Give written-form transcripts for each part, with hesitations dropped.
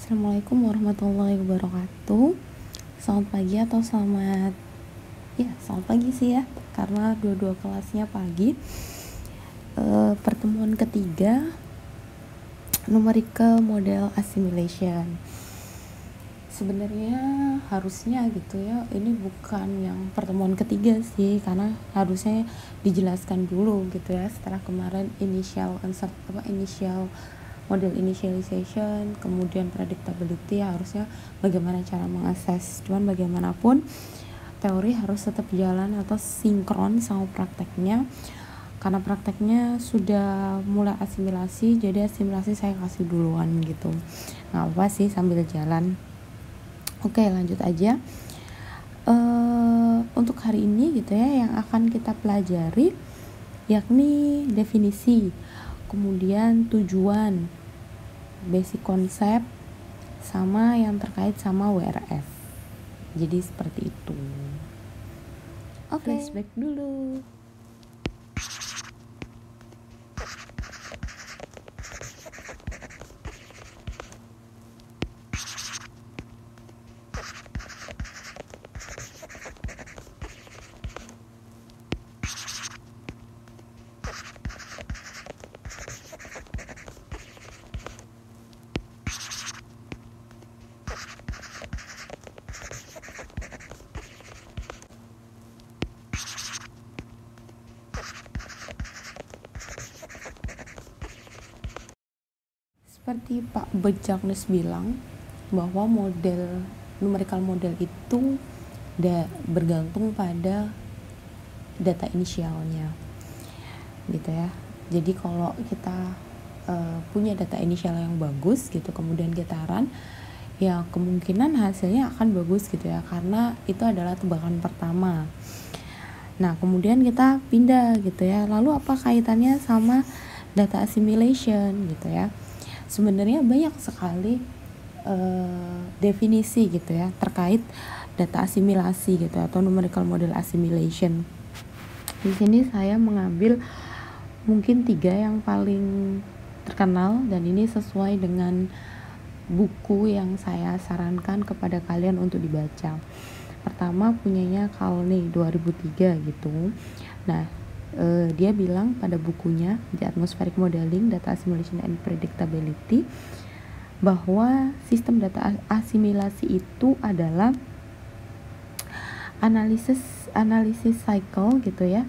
Assalamualaikum warahmatullahi wabarakatuh. Selamat pagi atau selamat pagi sih ya, karena dua-dua kelasnya pagi. Pertemuan ketiga numerical model assimilation. Sebenarnya harusnya gitu ya, ini bukan yang pertemuan ketiga sih, karena harusnya dijelaskan dulu gitu ya, setelah kemarin initial model initialization, kemudian predictability, harusnya bagaimana cara mengakses. Cuman bagaimanapun teori harus tetap jalan atau sinkron sama prakteknya, karena prakteknya sudah mulai asimilasi, jadi asimilasi saya kasih duluan gitu, nggak apa sih sambil jalan. Oke, lanjut aja. Untuk hari ini gitu ya, yang akan kita pelajari yakni definisi, kemudian tujuan, basic konsep, sama yang terkait sama WRF. Jadi seperti itu. Oke. Flashback dulu. Seperti Pak Bejaknes bilang bahwa numerical model itu bergantung pada data inisialnya gitu ya. Jadi kalau kita punya data inisial yang bagus gitu, kemudian kita run, ya kemungkinan hasilnya akan bagus gitu ya, karena itu adalah tebakan pertama. Nah kemudian kita pindah gitu ya, lalu apa kaitannya sama data assimilation gitu ya. Sebenarnya banyak sekali definisi gitu ya terkait data asimilasi gitu atau numerical model assimilation. Di sini saya mengambil mungkin 3 yang paling terkenal, dan ini sesuai dengan buku yang saya sarankan kepada kalian untuk dibaca. Pertama punyanya Kalney 2003 gitu. Nah, dia bilang pada bukunya The Atmospheric Modeling, Data Assimilation and Predictability, bahwa sistem data asimilasi itu adalah analisis cycle gitu ya,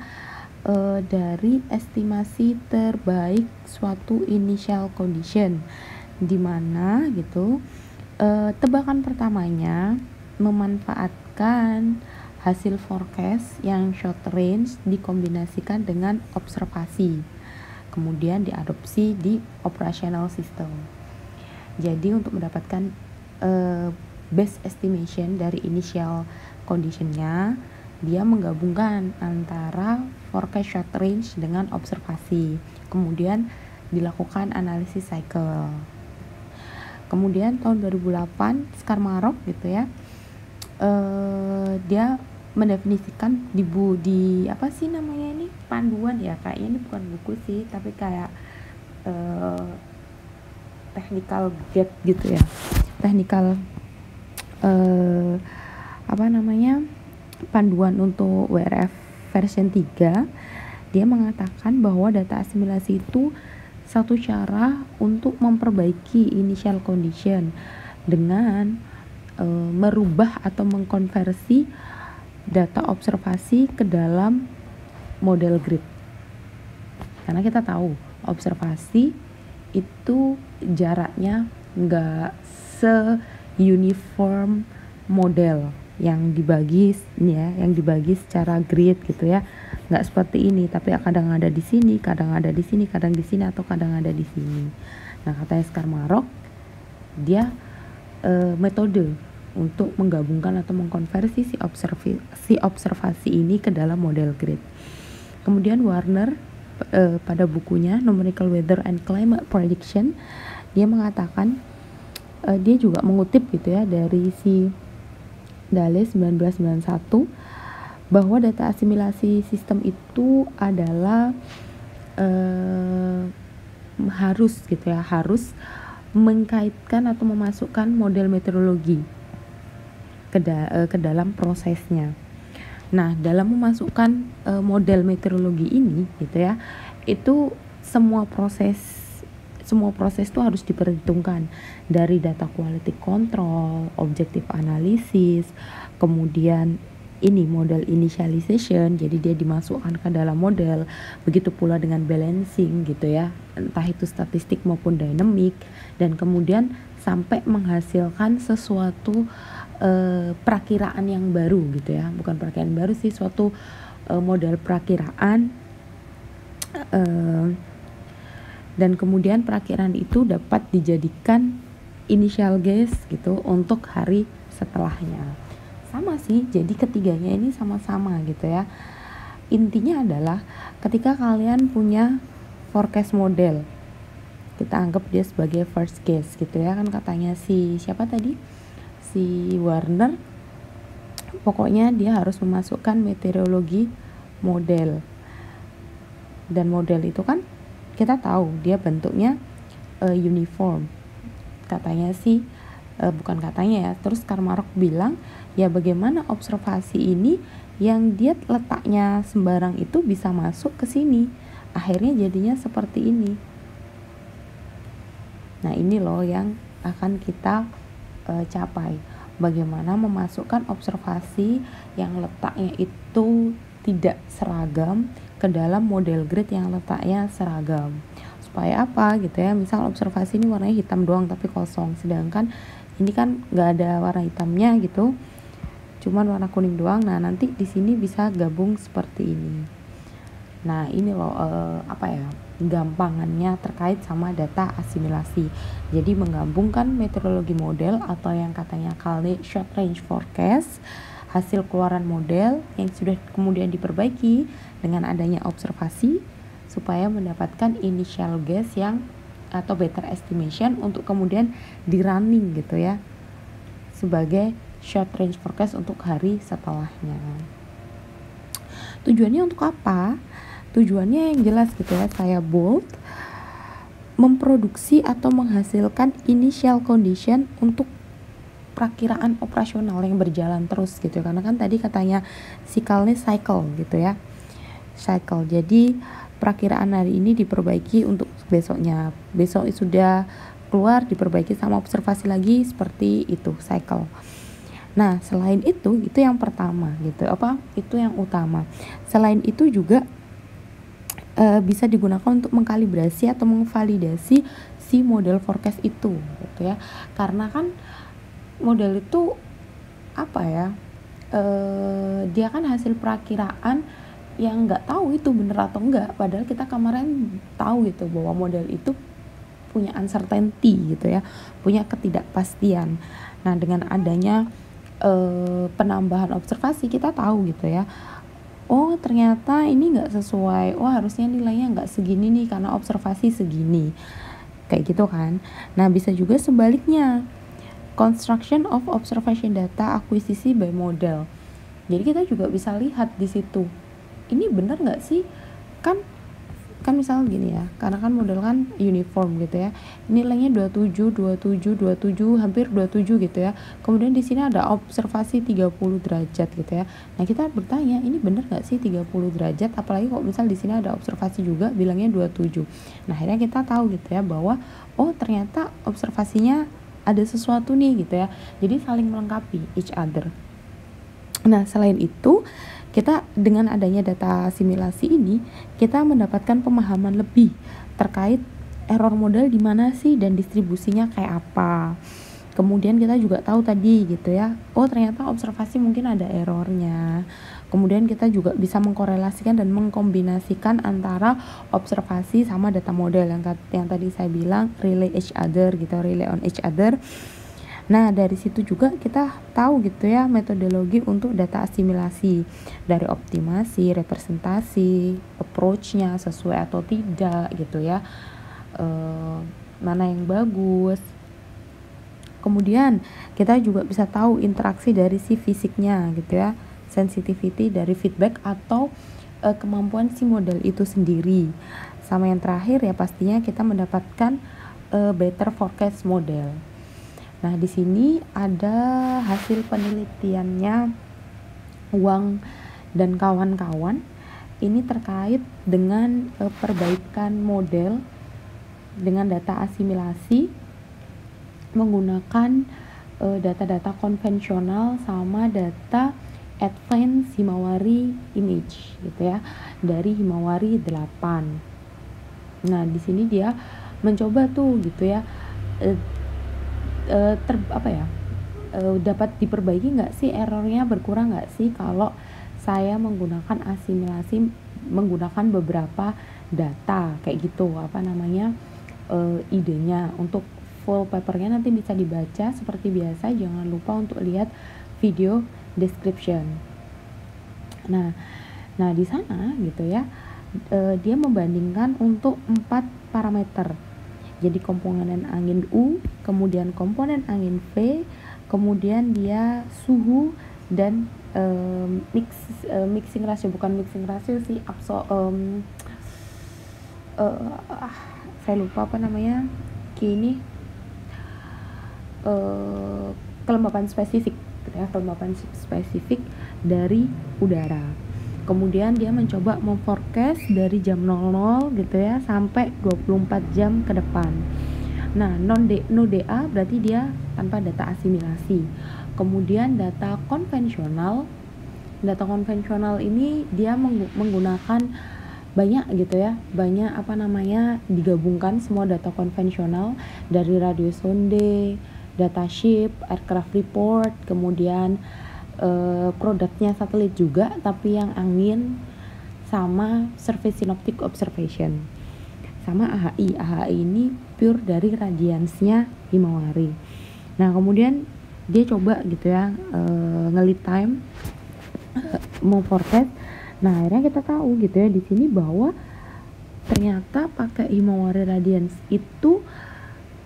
dari estimasi terbaik suatu initial condition, di mana gitu tebakan pertamanya memanfaatkan hasil forecast yang short range dikombinasikan dengan observasi, kemudian diadopsi di operational system. Jadi untuk mendapatkan best estimation dari initial conditionnya, dia menggabungkan antara forecast short range dengan observasi, kemudian dilakukan analisis cycle. Kemudian tahun 2008 Skarmarok gitu ya, dia mendefinisikan di apa sih namanya ini, panduan ya, kayaknya ini bukan buku sih, tapi kayak technical guide gitu ya, technical panduan untuk WRF version 3. Dia mengatakan bahwa data asimilasi itu satu cara untuk memperbaiki initial condition dengan merubah atau mengkonversi data observasi ke dalam model grid. Karena kita tahu observasi itu jaraknya nggak se-uniform model yang dibagi secara grid gitu ya, nggak seperti ini, tapi kadang ada di sini, kadang ada di sini, kadang di sini, atau kadang ada di sini. Nah katanya Skarmarok, dia metode untuk menggabungkan atau mengkonversi si observasi ini ke dalam model grid. Kemudian Warner pada bukunya Numerical Weather and Climate Prediction, dia mengatakan, dia juga mengutip gitu ya dari si Dale 1991, bahwa data asimilasi sistem itu adalah harus mengkaitkan atau memasukkan model metodologi ke dalam prosesnya. Nah, dalam memasukkan model metodologi ini gitu ya, itu semua proses itu harus diperhitungkan, dari data quality control, objective analysis, kemudian ini model initialization, jadi dia dimasukkan ke dalam model, begitu pula dengan balancing gitu ya, entah itu statistik maupun dynamic, dan kemudian sampai menghasilkan sesuatu perakiraan yang baru gitu ya, bukan perakiraan baru sih, suatu model perakiraan, dan kemudian perakiraan itu dapat dijadikan initial guess gitu untuk hari setelahnya. Sama sih, jadi ketiganya ini sama-sama gitu ya. Intinya adalah ketika kalian punya forecast model, kita anggap dia sebagai first guess gitu ya, kan katanya si siapa tadi, si Warner, pokoknya dia harus memasukkan meteorologi model, dan model itu kan kita tahu dia bentuknya uniform, katanya sih, bukan katanya ya, terus Karmarok bilang ya bagaimana observasi ini yang dia letaknya sembarang itu bisa masuk ke sini, akhirnya jadinya seperti ini. Nah ini loh yang akan kita capai, bagaimana memasukkan observasi yang letaknya itu tidak seragam ke dalam model grid yang letaknya seragam. Supaya apa gitu ya, misal observasi ini warnanya hitam doang tapi kosong, sedangkan ini kan nggak ada warna hitamnya gitu, cuman warna kuning doang. Nah nanti di sini bisa gabung seperti ini. Nah ini loh gampangannya terkait sama data asimilasi. Jadi menggabungkan metodologi model atau yang katanya kali short range forecast, hasil keluaran model yang sudah kemudian diperbaiki dengan adanya observasi supaya mendapatkan initial guess yang atau better estimation untuk kemudian di running gitu ya sebagai short range forecast untuk hari setelahnya. Tujuannya untuk apa? Tujuannya yang jelas gitu ya, saya bold, memproduksi atau menghasilkan initial condition untuk perakiraan operasional yang berjalan terus gitu ya. Karena kan tadi katanya sikalnya cycle gitu ya, cycle. Jadi perakiraan hari ini diperbaiki untuk besoknya, besok sudah keluar diperbaiki sama observasi lagi, seperti itu cycle. Nah selain itu yang pertama gitu, itu yang utama. Selain itu juga bisa digunakan untuk mengkalibrasi atau mengvalidasi si model forecast itu gitu ya, karena kan model itu dia kan hasil perakiraan yang nggak tahu itu bener atau enggak, padahal kita kemarin tahu gitu bahwa model itu punya uncertainty gitu ya, punya ketidakpastian. Nah dengan adanya penambahan observasi kita tahu gitu ya, oh ternyata ini nggak sesuai, harusnya nilainya nggak segini nih karena observasi segini, kayak gitu kan. Nah bisa juga sebaliknya, construction of observation data akuisisi by model. Jadi kita juga bisa lihat di situ, ini benar nggak sih, kan misal gini ya, karena kan model kan uniform gitu ya, nilainya 27, hampir 27 gitu ya, kemudian di sini ada observasi 30 derajat gitu ya. Nah kita bertanya, ini benar nggak sih 30 derajat, apalagi kalau misal di sini ada observasi juga bilangnya 27. Nah akhirnya kita tahu gitu ya bahwa ternyata observasinya ada sesuatu nih gitu ya, jadi saling melengkapi each other. Nah selain itu, kita dengan adanya data asimilasi ini, kita mendapatkan pemahaman lebih terkait error model di mana sih dan distribusinya kayak apa. Kemudian kita juga tahu tadi gitu ya, ternyata observasi mungkin ada errornya. Kemudian kita juga bisa mengkorelasikan dan mengkombinasikan antara observasi sama data model yang tadi saya bilang rely on each other. Nah dari situ juga kita tahu gitu ya metodologi untuk data asimilasi, dari optimasi, representasi, approach-nya sesuai atau tidak gitu ya, mana yang bagus. Kemudian kita juga bisa tahu interaksi dari si fisiknya gitu ya, sensitivity dari feedback atau kemampuan si model itu sendiri. Sama yang terakhir ya pastinya kita mendapatkan better forecast model. Nah, di sini ada hasil penelitiannya Wang dan kawan-kawan. Ini terkait dengan perbaikan model dengan data asimilasi menggunakan data-data konvensional sama data advanced Himawari image gitu ya, dari Himawari 8. Nah, di sini dia mencoba tuh gitu ya, dapat diperbaiki nggak sih, errornya berkurang nggak sih kalau saya menggunakan asimilasi menggunakan beberapa data kayak gitu, idenya. Untuk full papernya nanti bisa dibaca seperti biasa, jangan lupa untuk lihat video description. Nah di sana gitu ya, dia membandingkan untuk 4 parameter. Jadi komponen angin U, kemudian komponen angin V, kemudian dia suhu dan mixing ratio, bukan mixing ratio sih, saya lupa apa namanya, kelembapan spesifik ya, kelembapan spesifik dari udara. Kemudian dia mencoba memforecast dari jam 00 gitu ya sampai 24 jam ke depan. Nah, no DA berarti dia tanpa data asimilasi. Kemudian data konvensional ini dia menggunakan banyak gitu ya, digabungkan semua data konvensional dari radio sonde, datasheet, aircraft report, kemudian produknya satelit juga tapi yang angin, sama surface synoptic observation, sama AHI ini pure dari radiansnya Himawari. Nah, kemudian dia coba gitu ya, nge-lead time, mau forecast. Nah, akhirnya kita tahu gitu ya di sini bahwa ternyata pakai Himawari radians itu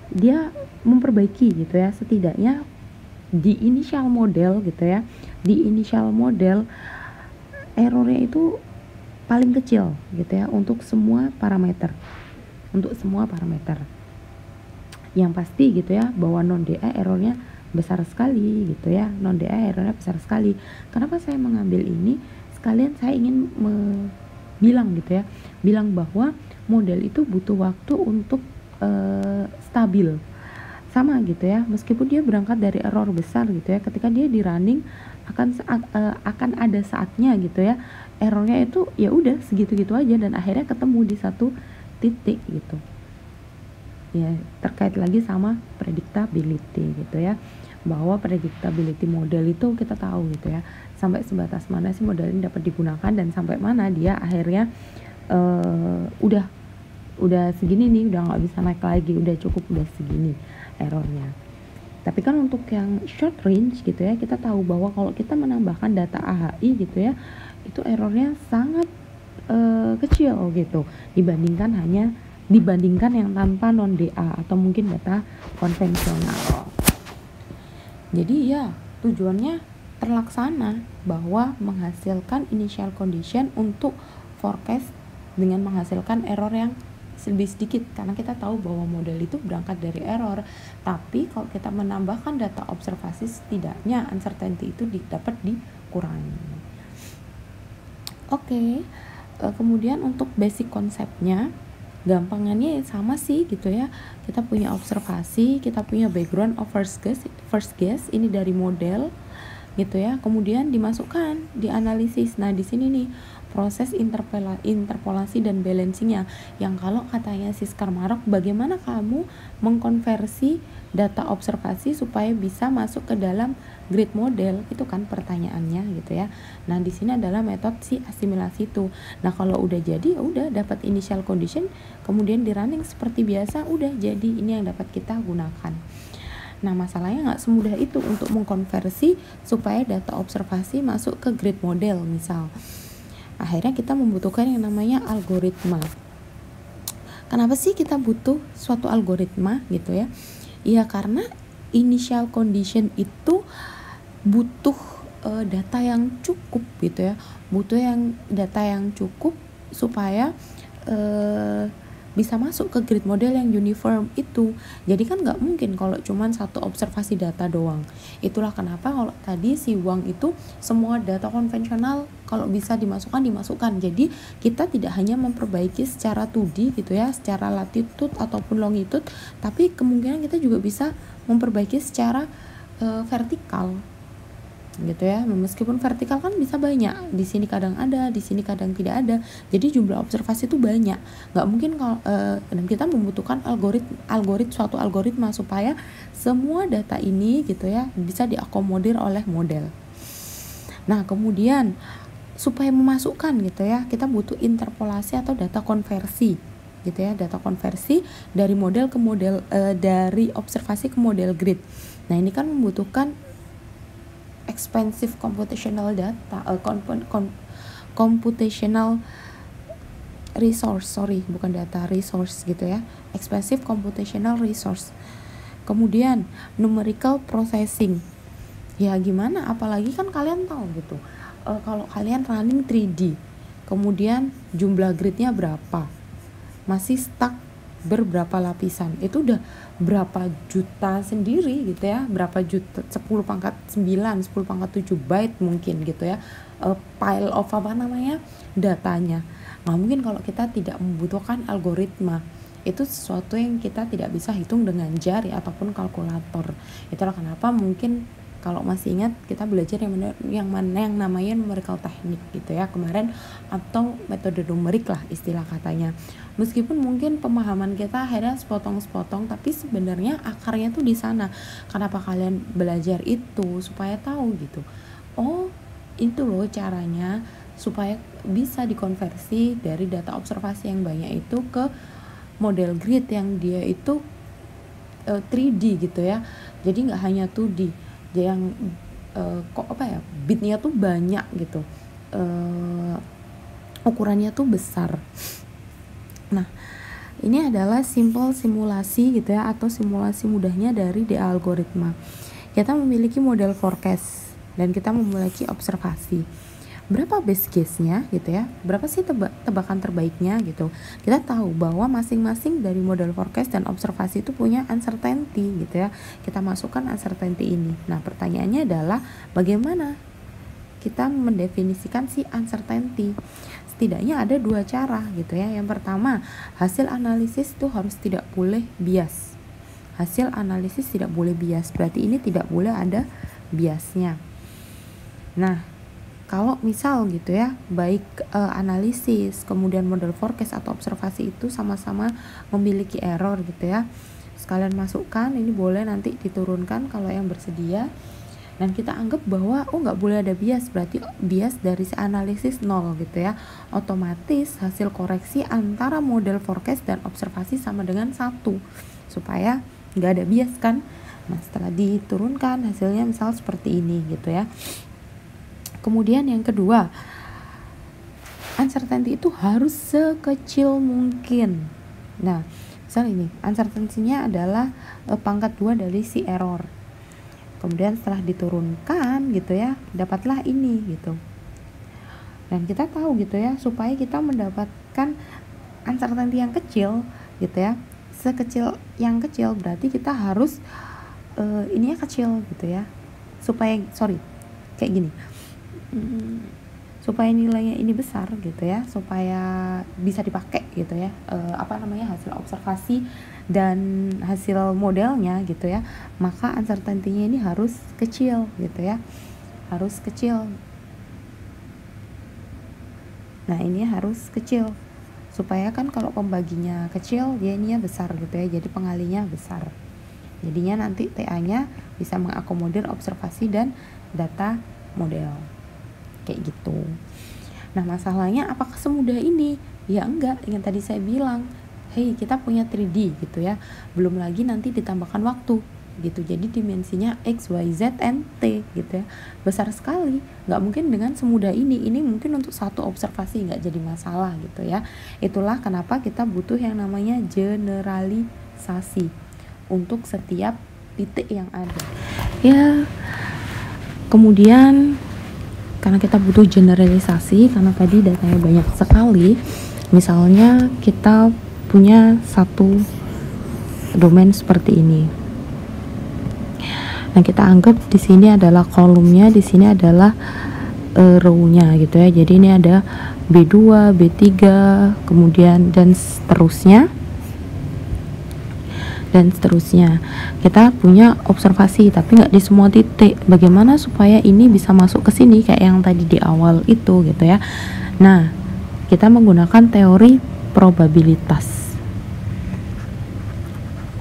dia memperbaiki gitu ya, setidaknya di initial model gitu ya, di initial model errornya itu paling kecil gitu ya untuk semua parameter, yang pasti gitu ya, bahwa non DA errornya besar sekali gitu ya, Kenapa saya mengambil ini? Sekalian saya ingin bilang bahwa model itu butuh waktu untuk stabil, sama gitu ya, meskipun dia berangkat dari error besar gitu ya, ketika dia di running akan ada saatnya gitu ya, errornya itu ya udah segitu-gitu aja dan akhirnya ketemu di satu titik gitu ya. Terkait lagi sama predictability gitu ya, bahwa predictability model itu kita tahu gitu ya, sampai sebatas mana sih model ini dapat digunakan dan sampai mana dia akhirnya udah segini nih, udah nggak bisa naik lagi, udah cukup, udah segini errornya. Tapi kan untuk yang short range gitu ya, kita tahu bahwa kalau kita menambahkan data AHI gitu ya, itu errornya sangat kecil gitu dibandingkan yang tanpa non DA atau mungkin data konvensional. Jadi ya tujuannya terlaksana, bahwa menghasilkan initial condition untuk forecast dengan menghasilkan error yang lebih sedikit, karena kita tahu bahwa model itu berangkat dari error. Tapi kalau kita menambahkan data observasi, setidaknya uncertainty itu dapat dikurangi. Oke. Kemudian untuk basic konsepnya, gampangannya sama sih gitu ya. Kita punya observasi, kita punya background of first guess ini dari model gitu ya. Kemudian dimasukkan, dianalisis. Nah, di sini nih proses interpolasi dan balancingnya, yang kalau katanya Siskar Marok, bagaimana kamu mengkonversi data observasi supaya bisa masuk ke dalam grid model, itu kan pertanyaannya gitu ya. Nah, di sini adalah metode si asimilasi itu. Nah, kalau udah jadi ya udah dapat initial condition, kemudian di running seperti biasa, udah jadi, ini yang dapat kita gunakan. Nah, masalahnya nggak semudah itu untuk mengkonversi supaya data observasi masuk ke grid model misal. Akhirnya kita membutuhkan yang namanya algoritma. Kenapa sih kita butuh suatu algoritma gitu ya? Ya karena initial condition itu butuh data yang cukup gitu ya. Data yang cukup supaya bisa masuk ke grid model yang uniform itu. Jadi kan nggak mungkin kalau cuman satu observasi data doang. Itulah kenapa kalau tadi si Wang itu semua data konvensional kalau bisa dimasukkan. Jadi kita tidak hanya memperbaiki secara 2D gitu ya, secara latitude ataupun longitude, tapi kemungkinan kita juga bisa memperbaiki secara vertikal gitu ya. Meskipun vertikal kan bisa banyak, di sini kadang ada, di sini kadang tidak ada, jadi jumlah observasi itu banyak. Nggak mungkin kalau dan kita membutuhkan suatu algoritma supaya semua data ini gitu ya bisa diakomodir oleh model. Nah kemudian supaya memasukkan gitu ya, kita butuh interpolasi atau data konversi gitu ya, data konversi dari model ke model, dari observasi ke model grid. Nah ini kan membutuhkan expensive computational data, computational resource, gitu ya, expensive computational resource. Kemudian numerical processing, ya gimana, apalagi kan kalian tahu gitu, kalau kalian running 3D, kemudian jumlah gridnya berapa, masih stuck berberapa lapisan, itu udah berapa juta sendiri gitu ya, berapa juta, 10 pangkat 9, 10 pangkat 7 byte mungkin gitu ya, pile of datanya. Nah mungkin kalau kita tidak membutuhkan algoritma, itu sesuatu yang kita tidak bisa hitung dengan jari ataupun kalkulator. Itulah kenapa mungkin kalau masih ingat kita belajar yang namanya numerical technique gitu ya kemarin, atau metode numerik lah istilah katanya. Meskipun mungkin pemahaman kita akhirnya sepotong-sepotong, tapi sebenarnya akarnya tuh di sana. Kenapa kalian belajar itu? Supaya tahu gitu. Oh, itu loh caranya supaya bisa dikonversi dari data observasi yang banyak itu ke model grid yang dia itu 3D gitu ya. Jadi nggak hanya 2D. Yang bitnya tuh banyak gitu, ukurannya tuh besar. Nah ini adalah simple simulasi gitu ya, atau simulasi mudahnya dari DA algoritma. Kita memiliki model forecast dan kita memiliki observasi. Berapa best case-nya gitu ya, berapa sih tebakan terbaiknya gitu. Kita tahu bahwa masing-masing dari model forecast dan observasi itu punya uncertainty gitu ya. Kita masukkan uncertainty ini. Nah pertanyaannya adalah bagaimana kita mendefinisikan si uncertainty. Setidaknya ada dua cara gitu ya. Yang pertama, hasil analisis itu harus tidak boleh bias. Hasil analisis tidak boleh bias, berarti ini tidak boleh ada biasnya. Nah kalau misal gitu ya, baik analisis kemudian model forecast atau observasi itu sama-sama memiliki error gitu ya, sekalian masukkan, ini boleh nanti diturunkan kalau yang bersedia. Dan kita anggap bahwa nggak boleh ada bias, berarti bias dari si analisis 0 gitu ya. Otomatis hasil koreksi antara model forecast dan observasi sama dengan 1, supaya nggak ada bias kan. Nah setelah diturunkan hasilnya misal seperti ini gitu ya. Kemudian yang kedua, uncertainty itu harus sekecil mungkin. Nah, misal ini, uncertainty-nya adalah pangkat 2 dari si error. Kemudian setelah diturunkan gitu ya, dapatlah ini gitu. Dan kita tahu gitu ya, supaya kita mendapatkan uncertainty yang kecil gitu ya, sekecil yang kecil, berarti kita harus ininya kecil gitu ya. Kayak gini. Supaya nilainya ini besar gitu ya, supaya bisa dipakai gitu ya, hasil observasi dan hasil modelnya gitu ya, maka uncertainty-nya ini harus kecil gitu ya, harus kecil. Nah ini harus kecil supaya kan kalau pembaginya kecil dia ininya besar gitu ya, jadi pengalinya besar, jadinya nanti TA-nya bisa mengakomodir observasi dan data model kayak gitu. Nah masalahnya apakah semudah ini? Ya enggak, yang tadi saya bilang, kita punya 3D gitu ya, belum lagi nanti ditambahkan waktu gitu, jadi dimensinya X, Y, Z, and T gitu ya, besar sekali, nggak mungkin dengan semudah ini mungkin untuk satu observasi nggak jadi masalah gitu ya. Itulah kenapa kita butuh yang namanya generalisasi untuk setiap titik yang ada ya. Kemudian karena kita butuh generalisasi, karena tadi datanya banyak sekali, misalnya kita punya satu domain seperti ini. Nah, kita anggap di sini adalah kolomnya, di sini adalah row-nya gitu ya. Jadi ini ada B2, B3, kemudian dan seterusnya. Kita punya observasi tapi nggak di semua titik. Bagaimana supaya ini bisa masuk ke sini kayak yang tadi di awal itu gitu ya. Nah, kita menggunakan teori probabilitas,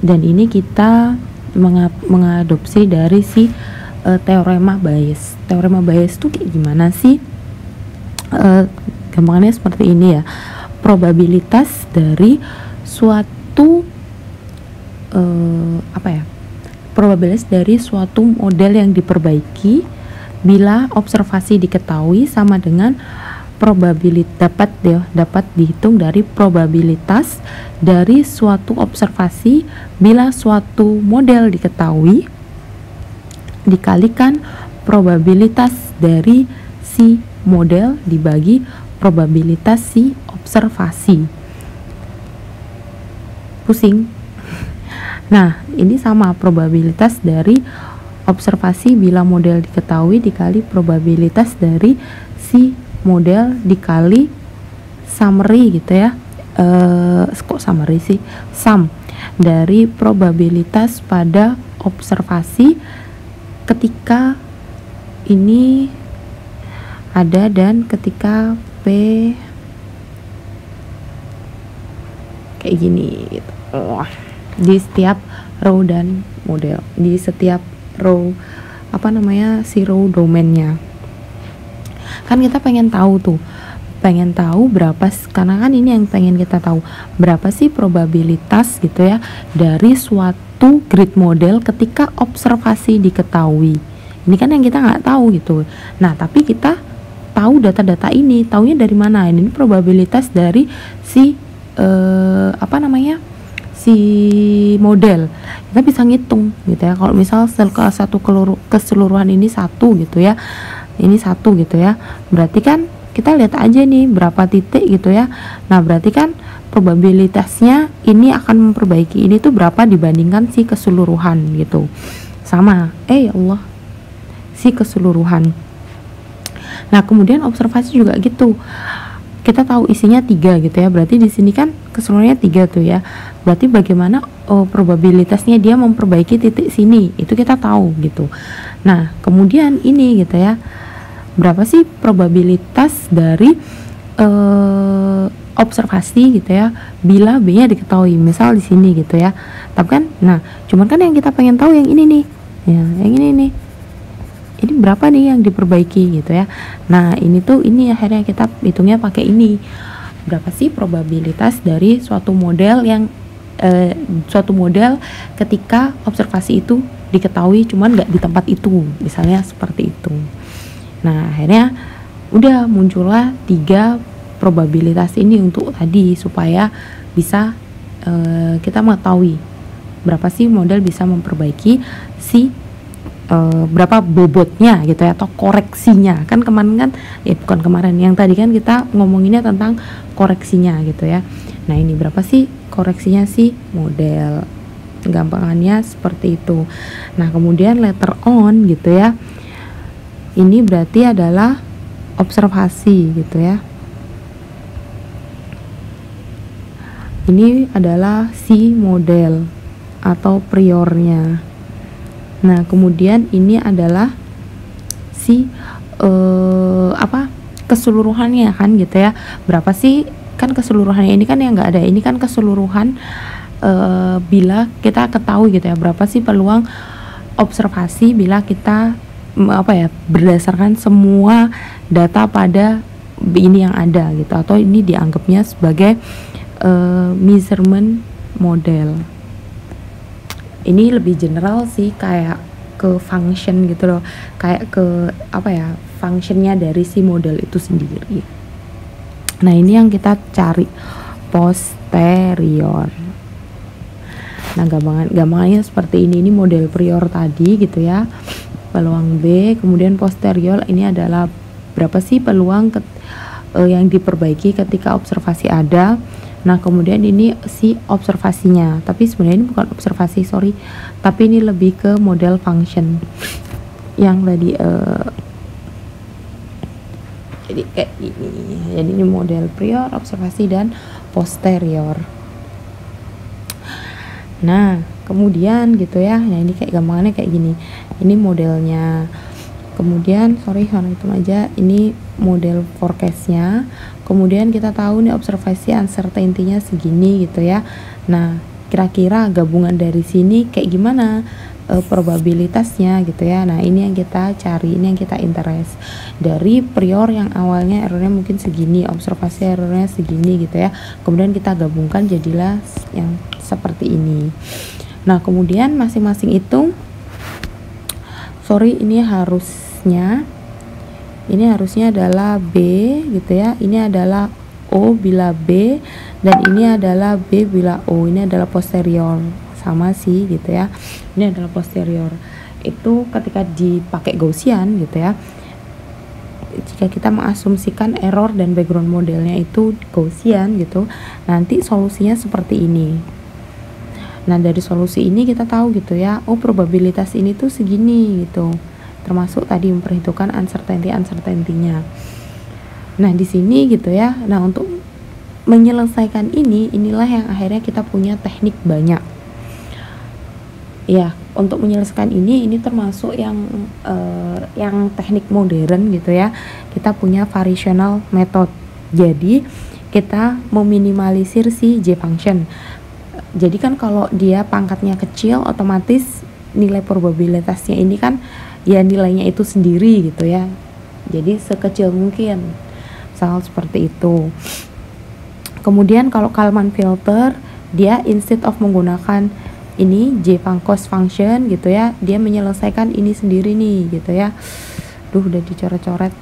dan ini kita mengadopsi dari si teorema Bayes. Teorema Bayes itu kayak gimana sih? Gampangnya seperti ini ya. Probabilitas dari suatu probabilitas dari suatu model yang diperbaiki bila observasi diketahui sama dengan probabilitas dapat dihitung dari probabilitas dari suatu observasi bila suatu model diketahui dikalikan probabilitas dari si model dibagi probabilitas si observasi. Pusing? Nah, ini sama, probabilitas dari observasi bila model diketahui dikali probabilitas dari si model dikali summary gitu ya. Kok summary sih? Sum dari probabilitas pada observasi ketika ini ada dan ketika P kayak gini gitu. Di setiap row dan model, di setiap row si row domainnya. Kan kita pengen tahu berapa, karena kan ini yang pengen kita tahu, berapa sih probabilitas gitu ya dari suatu grid model ketika observasi diketahui. Ini kan yang kita nggak tahu gitu. Nah, tapi kita tahu data-data ini, taunya dari mana? Ini probabilitas dari si si model. Kita bisa ngitung gitu ya. Kalau misal satu keseluruhan ini satu gitu ya, ini satu gitu ya, berarti kan kita lihat aja nih berapa titik gitu ya. Nah, berarti kan probabilitasnya ini akan memperbaiki ini tuh berapa dibandingkan si keseluruhan gitu. Sama, ya Allah, si keseluruhan. Nah, kemudian observasi juga gitu. Kita tahu isinya 3 gitu ya, berarti di sini kan keseluruhannya 3 tuh ya. Berarti bagaimana probabilitasnya dia memperbaiki titik sini, itu kita tahu gitu. Nah, kemudian ini gitu ya, berapa sih probabilitas dari observasi gitu ya bila B-nya diketahui, misal di sini gitu ya. Tapi kan, nah, cuman kan yang kita pengen tahu yang ini nih, ya, yang ini nih. Ini berapa nih yang diperbaiki gitu ya. Nah, ini akhirnya kita hitungnya pakai ini. Berapa sih probabilitas dari suatu model yang suatu model ketika observasi itu diketahui cuman nggak di tempat itu, misalnya seperti itu. Nah, akhirnya udah muncullah 3 probabilitas ini untuk tadi, supaya bisa kita mengetahui berapa sih model bisa memperbaiki si berapa bobotnya gitu ya, atau koreksinya. Kan kemarin kan bukan kemarin, yang tadi kan kita ngomonginnya tentang koreksinya gitu ya. Nah, ini berapa sih koreksinya si model, gampangannya seperti itu. Nah, kemudian later on gitu ya, ini berarti adalah observasi gitu ya. Ini adalah si model atau priornya. Nah, kemudian ini adalah si keseluruhannya kan gitu ya. Berapa sih kan keseluruhannya, ini kan yang nggak ada, ini kan keseluruhan bila kita ketahui gitu ya, berapa sih peluang observasi bila kita berdasarkan semua data pada ini yang ada gitu, atau ini dianggapnya sebagai measurement model. Ini lebih general sih, kayak ke function gitu loh, kayak ke functionnya dari si model itu sendiri. Nah, ini yang kita cari, posterior. Nah, gampangannya seperti ini model prior tadi gitu ya, peluang B, kemudian posterior ini adalah berapa sih peluang yang diperbaiki ketika observasi ada. Nah kemudian ini si observasinya, tapi sebenarnya ini bukan observasi, sorry, tapi ini lebih ke model function yang tadi jadi kayak gini. Jadi ini model prior, observasi, dan posterior. Nah kemudian gitu ya, nah ini kayak gampangannya kayak gini, ini modelnya. Kemudian sorry itu aja, ini model forecastnya. Kemudian kita tahu nih observasi uncertainty-nya segini gitu ya. Nah kira-kira gabungan dari sini kayak gimana probabilitasnya gitu ya. Nah ini yang kita cari, ini yang kita interest. Dari prior yang awalnya errornya mungkin segini, observasi errornya segini gitu ya, kemudian kita gabungkan jadilah yang seperti ini. Nah kemudian masing-masing itu, sorry ini harusnya adalah B gitu ya, ini adalah O bila B, dan ini adalah B bila O. Ini adalah posterior, sama sih gitu ya, ini adalah posterior. Itu ketika dipakai Gaussian gitu ya, jika kita mengasumsikan error dan background modelnya itu Gaussian gitu, nanti solusinya seperti ini. Nah dari solusi ini kita tahu gitu ya, oh probabilitas ini tuh segini gitu, termasuk tadi memperhitungkan uncertainty-nya. Nah di sini gitu ya, nah untuk menyelesaikan inilah yang akhirnya kita punya teknik banyak ya. Untuk menyelesaikan ini termasuk yang teknik modern gitu ya, kita punya variational method. Jadi kita meminimalisir si J function. Jadi kan kalau dia pangkatnya kecil, otomatis nilai probabilitasnya ini kan ya nilainya itu sendiri gitu ya, jadi sekecil mungkin, misal seperti itu. Kemudian kalau Kalman filter, dia instead of menggunakan ini J cost function gitu ya, dia menyelesaikan ini sendiri nih gitu ya. Udah dicoret-coret,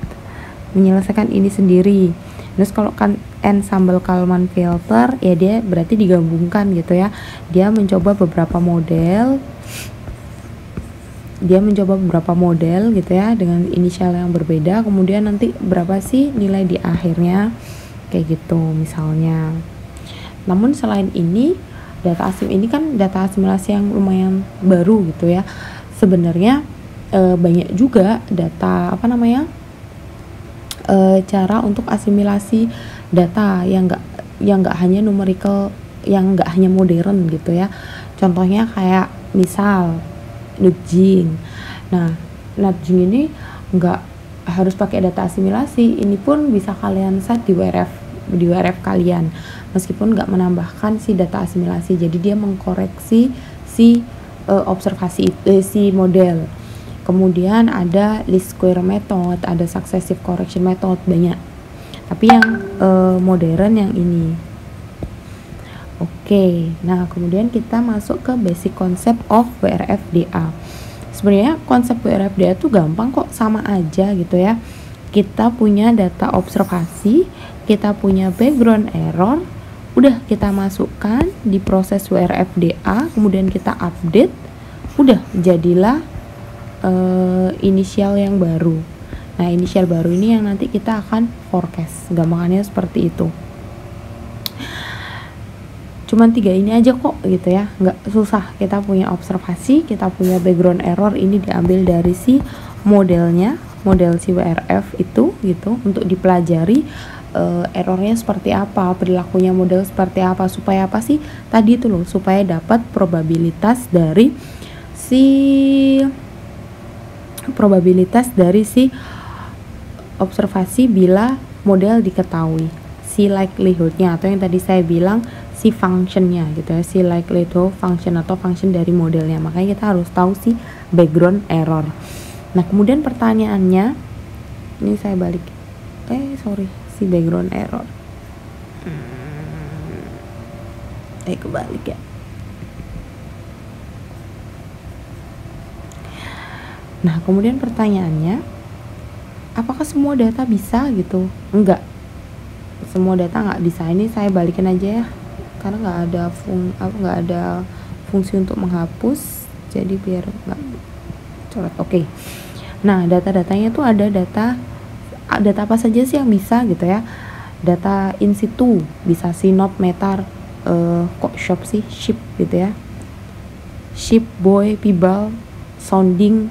menyelesaikan ini sendiri. Terus kalau kan ensemble Kalman filter ya, dia berarti digabungkan gitu ya, dia mencoba beberapa model gitu ya dengan inisial yang berbeda, kemudian nanti berapa sih nilai di akhirnya kayak gitu misalnya. Namun selain ini, data asim ini kan data asimilasi yang lumayan baru gitu ya. Sebenarnya banyak juga data cara untuk asimilasi data yang enggak hanya numerical, yang enggak hanya modern gitu ya. Contohnya kayak misal nudging. Nah, nudging ini enggak harus pakai data asimilasi, ini pun bisa kalian set di WRF kalian, meskipun enggak menambahkan si data asimilasi. Jadi dia mengkoreksi si observasi si model. Kemudian ada least square method, ada successive correction method, banyak. Tapi yang modern yang ini. Oke, nah kemudian kita masuk ke basic concept of WRFDA. Sebenarnya konsep WRFDA itu gampang kok, sama aja gitu ya. Kita punya data observasi, kita punya background error, udah kita masukkan di proses WRFDA, kemudian kita update, udah jadilah inisial yang baru. Nah inisial baru ini yang nanti kita akan forecast, gampangannya seperti itu. Cuman 3 ini aja kok gitu ya, nggak susah. Kita punya observasi, kita punya background error, ini diambil dari si modelnya, model si WRF itu gitu, untuk dipelajari errornya seperti apa, perilakunya model seperti apa, supaya apa sih tadi itu loh, supaya dapat probabilitas dari si observasi bila model diketahui, si likelihoodnya, atau yang tadi saya bilang si functionnya gitu ya, si likelihood function atau function dari modelnya. Makanya kita harus tahu si background error. Nah kemudian pertanyaannya, ini saya balik, si background error kebalik ya. Nah kemudian pertanyaannya, apakah semua data bisa gitu? Enggak, semua data nggak bisa. Ini saya balikin aja ya, karena nggak ada fungsi untuk menghapus, jadi biar nggak coret. Oke. Nah data-datanya tuh ada data apa saja sih yang bisa gitu ya. data in situ, bisa SINOP, METAR, kok SHIP gitu ya, SHIP, buoy, Pibal, sounding,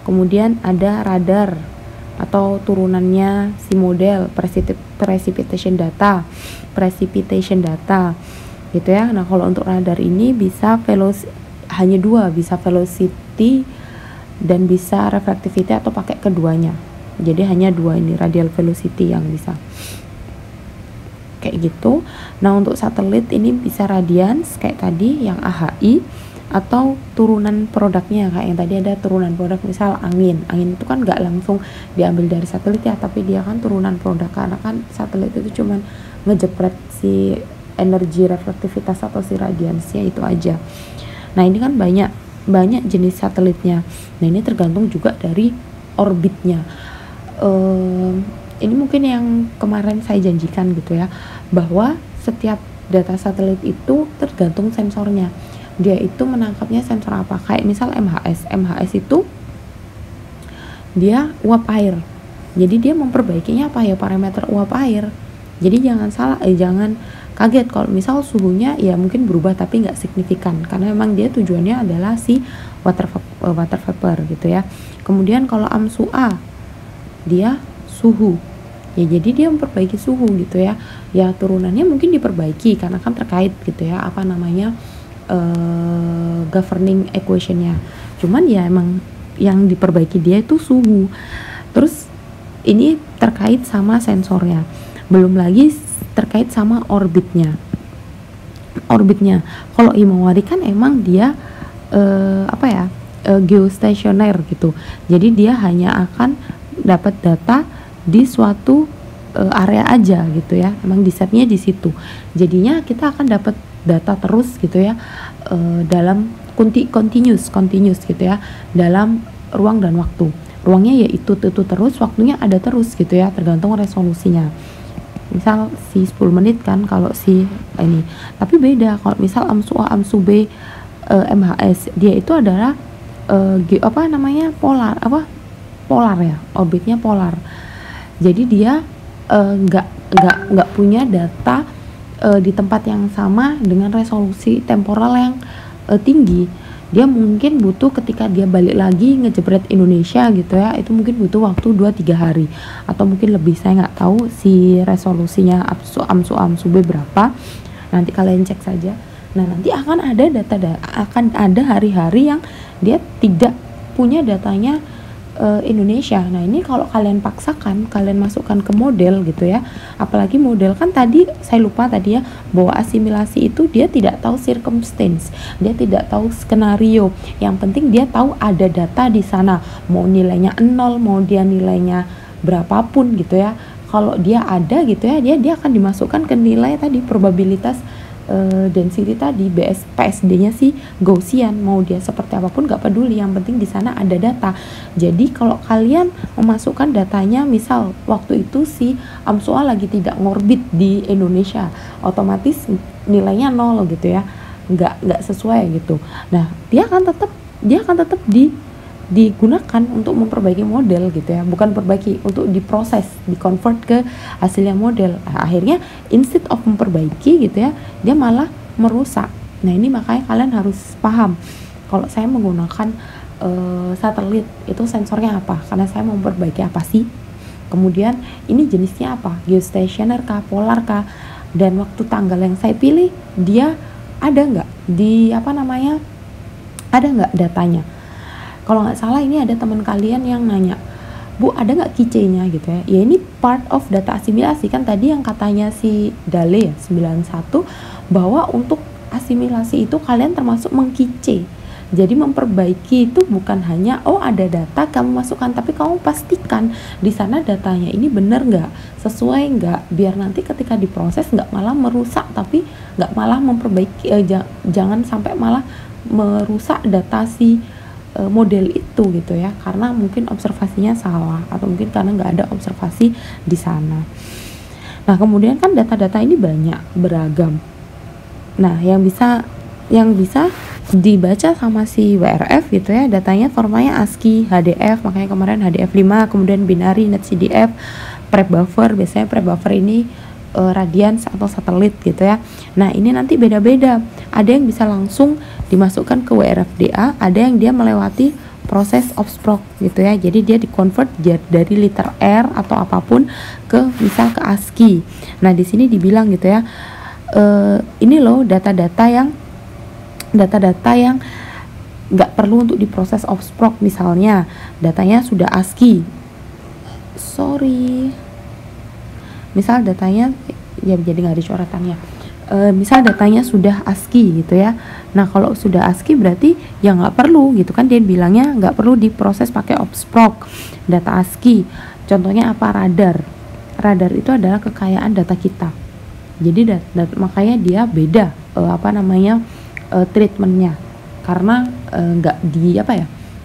kemudian ada radar atau turunannya si model, precipitation data gitu ya. Nah kalau untuk radar ini bisa hanya dua, bisa velocity dan bisa reflectivity atau pakai keduanya. Jadi hanya dua ini, radial velocity yang bisa kayak gitu. Nah untuk satelit ini bisa radians kayak tadi yang AHI, atau turunan produknya kayak yang tadi ada turunan produk, misal angin itu kan nggak langsung diambil dari satelit ya, tapi dia kan turunan produk, karena kan satelit itu cuman ngejepret si energi reflektivitas atau si radiansnya itu aja. Nah ini kan banyak jenis satelitnya. Nah ini tergantung juga dari orbitnya. Ini mungkin yang kemarin saya janjikan gitu ya, bahwa setiap data satelit itu tergantung sensornya. Dia itu menangkapnya sensor apa, kayak misal MHS itu dia uap air, jadi dia memperbaikinya apa ya, parameter uap air. Jadi jangan kaget kalau misal suhunya ya mungkin berubah tapi nggak signifikan, karena memang dia tujuannya adalah si water vapor gitu ya. Kemudian kalau AMSUA dia suhu ya, jadi dia memperbaiki suhu gitu ya. Ya turunannya mungkin diperbaiki karena kan terkait gitu ya, apa namanya, governing equationnya. Cuman ya emang yang diperbaiki dia itu suhu. Terus ini terkait sama sensornya, belum lagi terkait sama orbitnya. Kalau Himawari kan emang dia geostationer gitu, jadi dia hanya akan dapat data di suatu area aja gitu ya, emang di setnya di situ. Jadinya kita akan dapat data terus gitu ya, dalam continuous gitu ya, dalam ruang dan waktu. Ruangnya yaitu itu terus, waktunya ada terus gitu ya, tergantung resolusinya. Misal si 10 menit kan kalau si ini, tapi beda kalau misal AMSUA, AMSUB, MHS, dia itu adalah polar ya, orbitnya polar. Jadi dia nggak punya data di tempat yang sama dengan resolusi temporal yang tinggi. Dia mungkin butuh ketika dia balik lagi ngejebret Indonesia gitu ya, itu mungkin butuh waktu 2-3 hari atau mungkin lebih, saya nggak tahu si resolusinya AMSUB berapa, nanti kalian cek saja. Nah nanti akan ada hari-hari yang dia tidak punya datanya Indonesia. Nah ini kalau kalian paksakan, kalian masukkan ke model gitu ya, apalagi model kan tadi saya lupa tadi ya, bahwa asimilasi itu dia tidak tahu circumstance, dia tidak tahu skenario, yang penting dia tahu ada data di sana, mau nilainya 0, mau dia nilainya berapapun gitu ya, kalau dia ada gitu ya, dia akan dimasukkan ke nilai tadi probabilitas density tadi, PSD-nya sih Gaussian, mau dia seperti apapun gak peduli, yang penting di sana ada data. Jadi kalau kalian memasukkan datanya, misal waktu itu si AMSUA lagi tidak ngorbit di Indonesia, otomatis nilainya 0 gitu ya, nggak sesuai gitu. Nah dia akan tetap digunakan untuk memperbaiki model gitu ya, bukan perbaiki, untuk diproses, dikonvert ke hasilnya model. Nah, akhirnya instead of memperbaiki gitu ya, dia malah merusak. Nah ini makanya kalian harus paham, kalau saya menggunakan satelit itu sensornya apa, karena saya mau memperbaiki apa sih, kemudian ini jenisnya apa, geostationer kah, polar kah, dan waktu tanggal yang saya pilih dia ada nggak di ada nggak datanya. Kalau nggak salah ini ada teman kalian yang nanya, Bu ada nggak keychainnya gitu ya. Ya ini part of data asimilasi, kan tadi yang katanya si Dale ya 91, bahwa untuk asimilasi itu kalian termasuk mengkeychain. Jadi memperbaiki itu bukan hanya ada data kamu masukkan, tapi kamu pastikan di sana datanya ini benar nggak, sesuai nggak, biar nanti ketika diproses nggak malah merusak, tapi nggak malah memperbaiki, jangan sampai malah merusak data si model itu gitu ya, karena mungkin observasinya salah atau mungkin karena nggak ada observasi di sana. Nah kemudian kan data-data ini banyak, beragam. Nah yang bisa dibaca sama si WRF gitu ya, datanya formatnya ASCII, HDF, makanya kemarin HDF5, kemudian binary, netcdf, prep buffer. Biasanya prep buffer ini radians atau satelit gitu ya. Nah ini nanti beda-beda, ada yang bisa langsung dimasukkan ke WRFDA, ada yang dia melewati proses obstrok gitu ya, jadi dia dikonvert dari liter R atau apapun ke misal ke ASCII. Nah di sini dibilang gitu ya, ini loh data-data yang nggak perlu untuk diproses obstrok, misalnya datanya sudah ASCII, misal datanya ya jadi nggak ada coretannya, misal datanya sudah ASCII gitu ya. Nah kalau sudah ASCII berarti ya nggak perlu gitu kan, dia bilangnya nggak perlu diproses pakai obstrok data ASCII. Contohnya apa? Radar itu adalah kekayaan data kita, jadi makanya dia beda treatmentnya, karena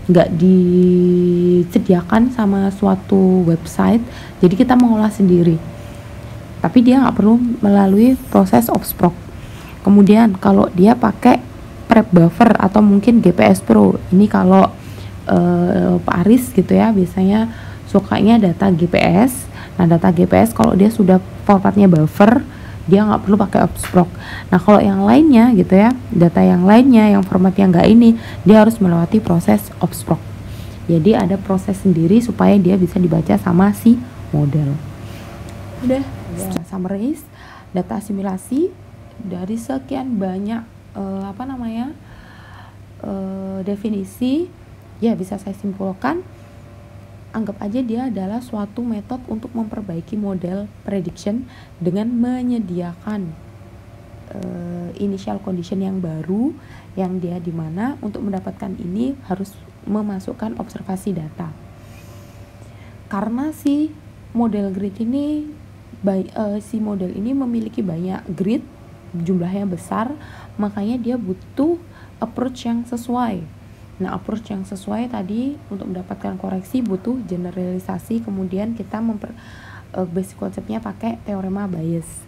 nggak disediakan sama suatu website, jadi kita mengolah sendiri, tapi dia nggak perlu melalui proses obstrok. Kemudian kalau dia pakai prep buffer atau mungkin GPS Pro, ini kalau Pak Aris gitu ya biasanya sukanya data GPS. Nah data GPS kalau dia sudah formatnya buffer, dia nggak perlu pakai obstrok. Nah kalau yang lainnya gitu ya, data yang lainnya yang formatnya nggak ini, dia harus melewati proses obstrok. Jadi ada proses sendiri supaya dia bisa dibaca sama si model. Udah summarize data asimilasi dari sekian banyak definisi, ya bisa saya simpulkan, anggap aja dia adalah suatu metode untuk memperbaiki model prediction dengan menyediakan initial condition yang baru, yang dia dimana untuk mendapatkan ini harus memasukkan observasi data. Karena si model grid ini memiliki banyak grid, jumlahnya besar, makanya dia butuh approach yang sesuai. Nah approach yang sesuai tadi untuk mendapatkan koreksi butuh generalisasi, kemudian kita basic konsepnya pakai teorema Bayes.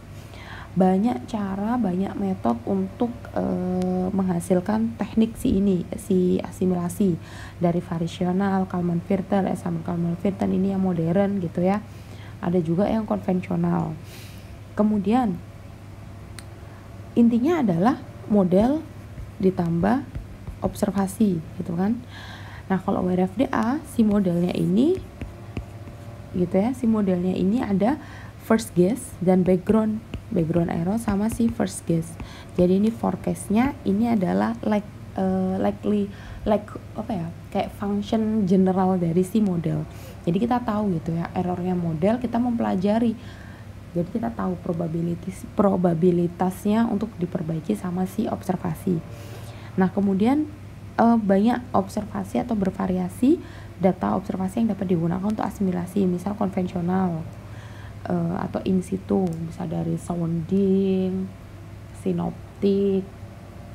Banyak cara, banyak metode untuk menghasilkan teknik si asimilasi, dari variasional, Kalman-Virtel, Kalman-Virtel ini yang modern gitu ya, ada juga yang konvensional. Kemudian intinya adalah model ditambah observasi gitu kan. Nah kalau WRFDA si modelnya ini ada first guess dan background error sama si first guess. Jadi ini forecastnya ini adalah kayak function general dari si model. Jadi kita tahu gitu ya errornya model, kita mempelajari, jadi kita tahu probabilitasnya untuk diperbaiki sama si observasi. Nah kemudian banyak observasi atau bervariasi data observasi yang dapat digunakan untuk asimilasi, misal konvensional atau in situ, bisa dari sounding, synoptic,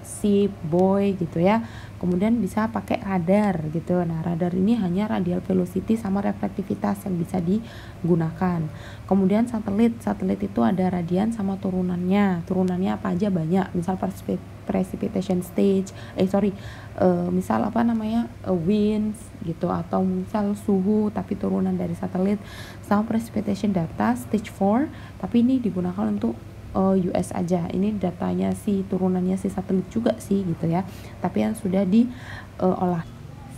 SIP, buoy gitu ya. Kemudian bisa pakai radar gitu. Nah radar ini hanya radial velocity sama reflektivitas yang bisa digunakan. Kemudian satelit itu ada radian sama turunannya apa aja banyak, misal precipitation stage, misal winds gitu, atau misal suhu tapi turunan dari satelit, sama precipitation data stage 4, tapi ini digunakan untuk US aja. Ini datanya si turunannya si satelit juga sih gitu ya, tapi yang sudah diolah.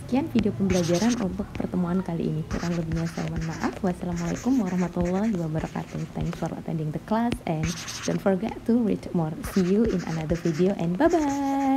Sekian video pembelajaran untuk pertemuan kali ini, kurang lebihnya saya mohon maaf. Wassalamualaikum warahmatullahi wabarakatuh. Thanks for attending the class and don't forget to read more. See you in another video and bye bye.